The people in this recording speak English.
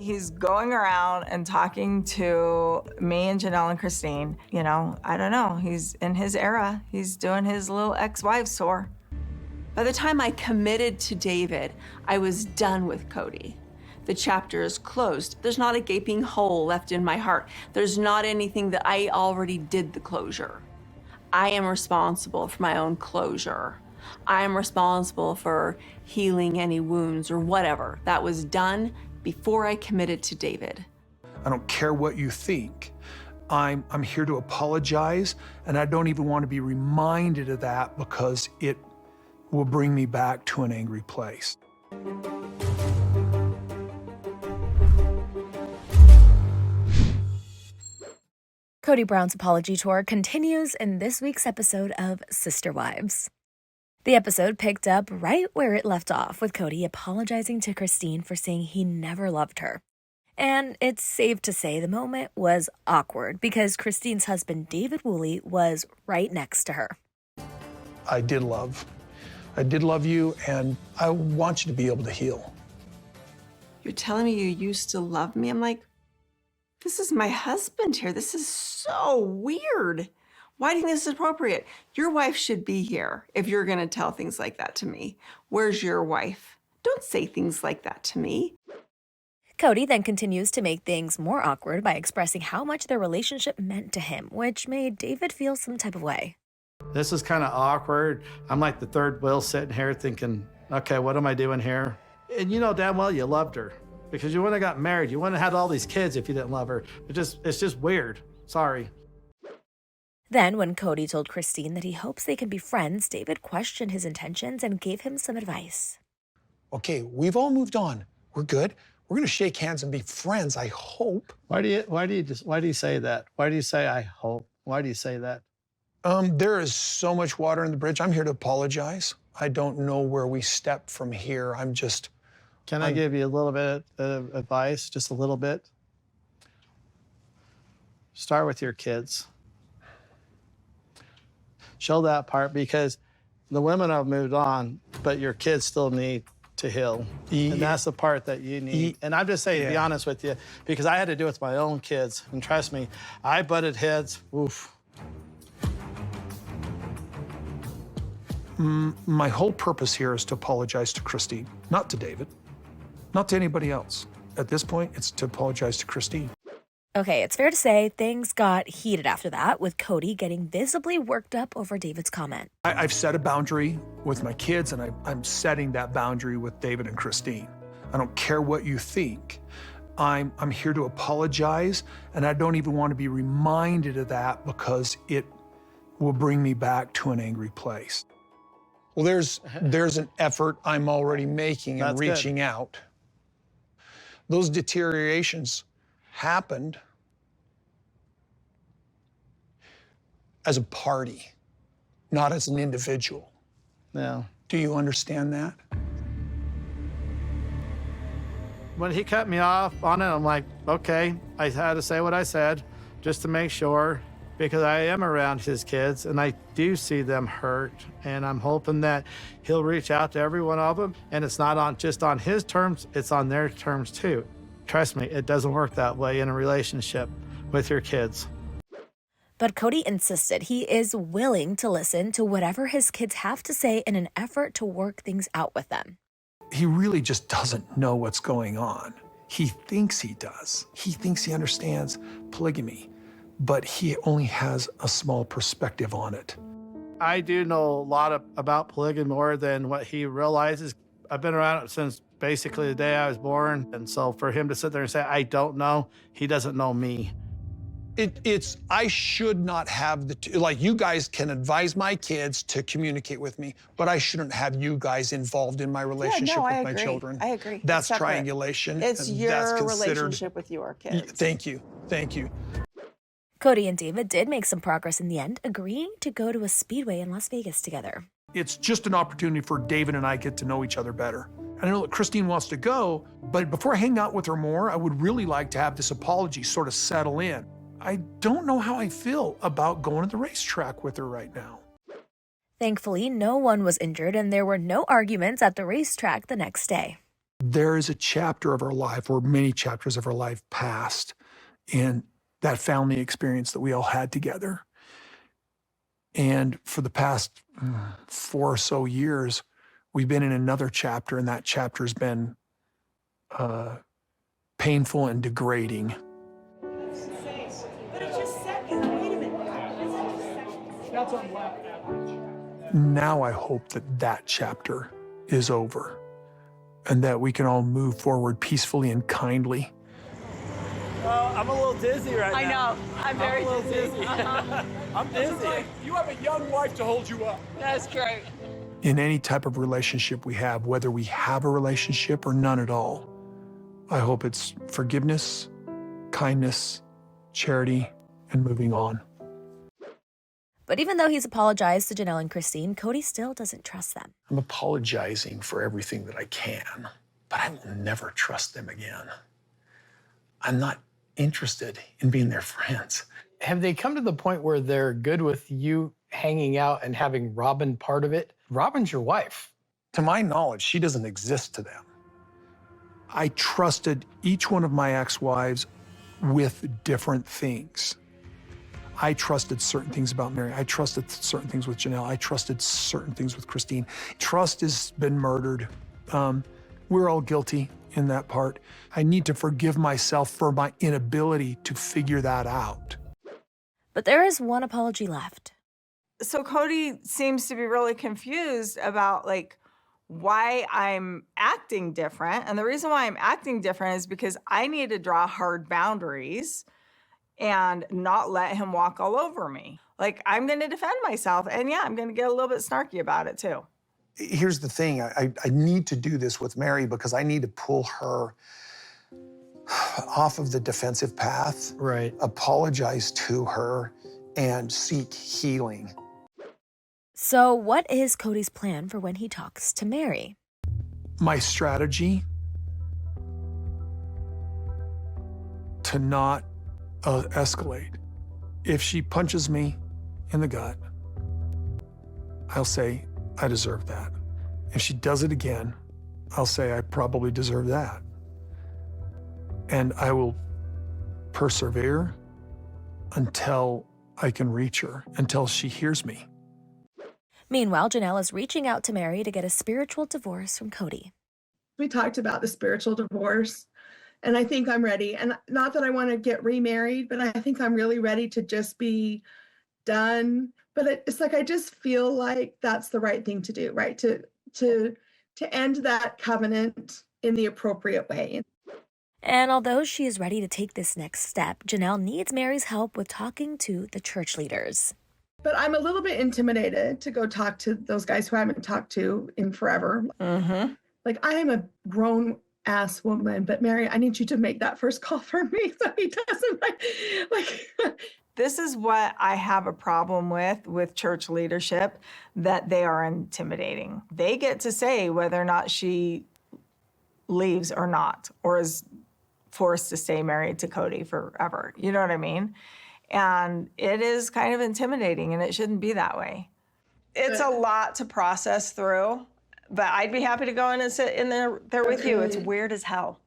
He's going around and talking to me and Janelle and Christine. You know, I don't know. He's in his era. He's doing his little ex-wives tour. By the time I committed to David, I was done with Kody. The chapter is closed. There's not a gaping hole left in my heart. There's not anything that I already did the closure. I am responsible for my own closure. I am responsible for healing any wounds or whatever. That was done before I committed to David. I don't care what you think. I'm here to apologize, and I don't even want to be reminded of that because it will bring me back to an angry place. Kody Brown's apology tour continues in this week's episode of Sister Wives. The episode picked up right where it left off, with Kody apologizing to Christine for saying he never loved her. And it's safe to say the moment was awkward because Christine's husband, David Woolley, was right next to her. I did love you, and I want you to be able to heal. You're telling me you used to love me? I'm like, this is my husband here. This is so weird. Why do you think this is appropriate? Your wife should be here if you're gonna tell things like that to me. Where's your wife? Don't say things like that to me. Kody then continues to make things more awkward by expressing how much their relationship meant to him, which made David feel some type of way. This is kind of awkward. I'm like the third wheel sitting here thinking, okay, what am I doing here? And you know damn well you loved her because you wouldn't have got married. You wouldn't have had all these kids if you didn't love her. It's just weird. Sorry. Then, when Kody told Christine that he hopes they can be friends, David questioned his intentions and gave him some advice. Okay, we've all moved on. We're good. We're gonna shake hands and be friends, I hope. Why do you say that? Why do you say I hope? Why do you say that? There is so much water in the bridge. I'm here to apologize. I don't know where we step from here. Can I give you a little bit of advice, just a little bit? Start with your kids. Show that part because the women have moved on, but your kids still need to heal. Yeah. And that's the part that you need. And I'm just saying, to be honest with you, because I had to do it with my own kids. And trust me, I butted heads. Oof. My whole purpose here is to apologize to Christine, not to David, not to anybody else. At this point, it's to apologize to Christine. Okay, it's fair to say things got heated after that, with Kody getting visibly worked up over David's comment. I've set a boundary with my kids, and I'm setting that boundary with David and Christine. I don't care what you think. I'm here to apologize, and I don't even want to be reminded of that because it will bring me back to an angry place. Well, there's an effort I'm already making and reaching out. Those deteriorations happened as a party, not as an individual. Yeah. Do you understand that? When he cut me off on it, I'm like, okay, I had to say what I said just to make sure, because I am around his kids and I do see them hurt, and I'm hoping that he'll reach out to every one of them, and it's not just on his terms, it's on their terms too. Trust me, it doesn't work that way in a relationship with your kids. But Kody insisted he is willing to listen to whatever his kids have to say in an effort to work things out with them. He really just doesn't know what's going on. He thinks he does. He thinks he understands polygamy, but he only has a small perspective on it. I do know a lot about polygamy more than what he realizes. I've been around it since basically the day I was born. And so for him to sit there and say, I don't know, he doesn't know me. I should not have like you guys can advise my kids to communicate with me, but I shouldn't have you guys involved in my relationship with my children. I agree. That's triangulation. It's your relationship with your kids. Thank you. Thank you. Kody and David did make some progress in the end, agreeing to go to a speedway in Las Vegas together. It's just an opportunity for David and I get to know each other better. I know that Christine wants to go, but before I hang out with her more, I would really like to have this apology sort of settle in. I don't know how I feel about going to the racetrack with her right now. Thankfully, no one was injured and there were no arguments at the racetrack the next day. There is a chapter of our life, or many chapters of our life past, in that family experience that we all had together. And for the past 4 or so years, we've been in another chapter, and that chapter's been painful and degrading. Now I hope that that chapter is over and that we can all move forward peacefully and kindly. I'm a little dizzy right now. I know. I'm very dizzy. I'm dizzy. You have a young wife to hold you up. That's great. In any type of relationship we have, whether we have a relationship or none at all, I hope it's forgiveness, kindness, charity, and moving on. But even though he's apologized to Janelle and Christine, Kody still doesn't trust them. I'm apologizing for everything that I can, but I will never trust them again. I'm not interested in being their friends. Have they come to the point where they're good with you hanging out and having Robin part of it? Robin's your wife. To my knowledge, she doesn't exist to them. I trusted each one of my ex-wives with different things. I trusted certain things about Meri. I trusted certain things with Janelle. I trusted certain things with Christine. Trust has been murdered. We're all guilty in that part. I need to forgive myself for my inability to figure that out. But there is one apology left. So Kody seems to be really confused about like why I'm acting different. And the reason why I'm acting different is because I need to draw hard boundaries and not let him walk all over me. Like, I'm going to defend myself. And yeah, I'm going to get a little bit snarky about it too. Here's the thing. I need to do this with Meri because I need to pull her off of the defensive path, Right. apologize to her, and seek healing. So what is Kody's plan for when he talks to Meri? My strategy to not escalate. If she punches me in the gut, I'll say, I deserve that. If she does it again, I'll say, I probably deserve that. And I will persevere until I can reach her, until she hears me. Meanwhile, Janelle is reaching out to Meri to get a spiritual divorce from Kody. We talked about the spiritual divorce, and I think I'm ready. And not that I want to get remarried, but I think I'm really ready to just be done. But it's like I just feel like that's the right thing to do, right? To end that covenant in the appropriate way. And although she is ready to take this next step, Janelle needs Meri's help with talking to the church leaders. But I'm a little bit intimidated to go talk to those guys who I haven't talked to in forever. Mm-hmm. Like, I am a grown-ass woman, but Meri, I need you to make that first call for me so he doesn't like This is what I have a problem with church leadership, that they are intimidating. They get to say whether or not she leaves or not, or is forced to stay married to Kody forever. You know what I mean? And it is kind of intimidating, and it shouldn't be that way. It's a lot to process through, but I'd be happy to go in and sit in there with you. It's weird as hell.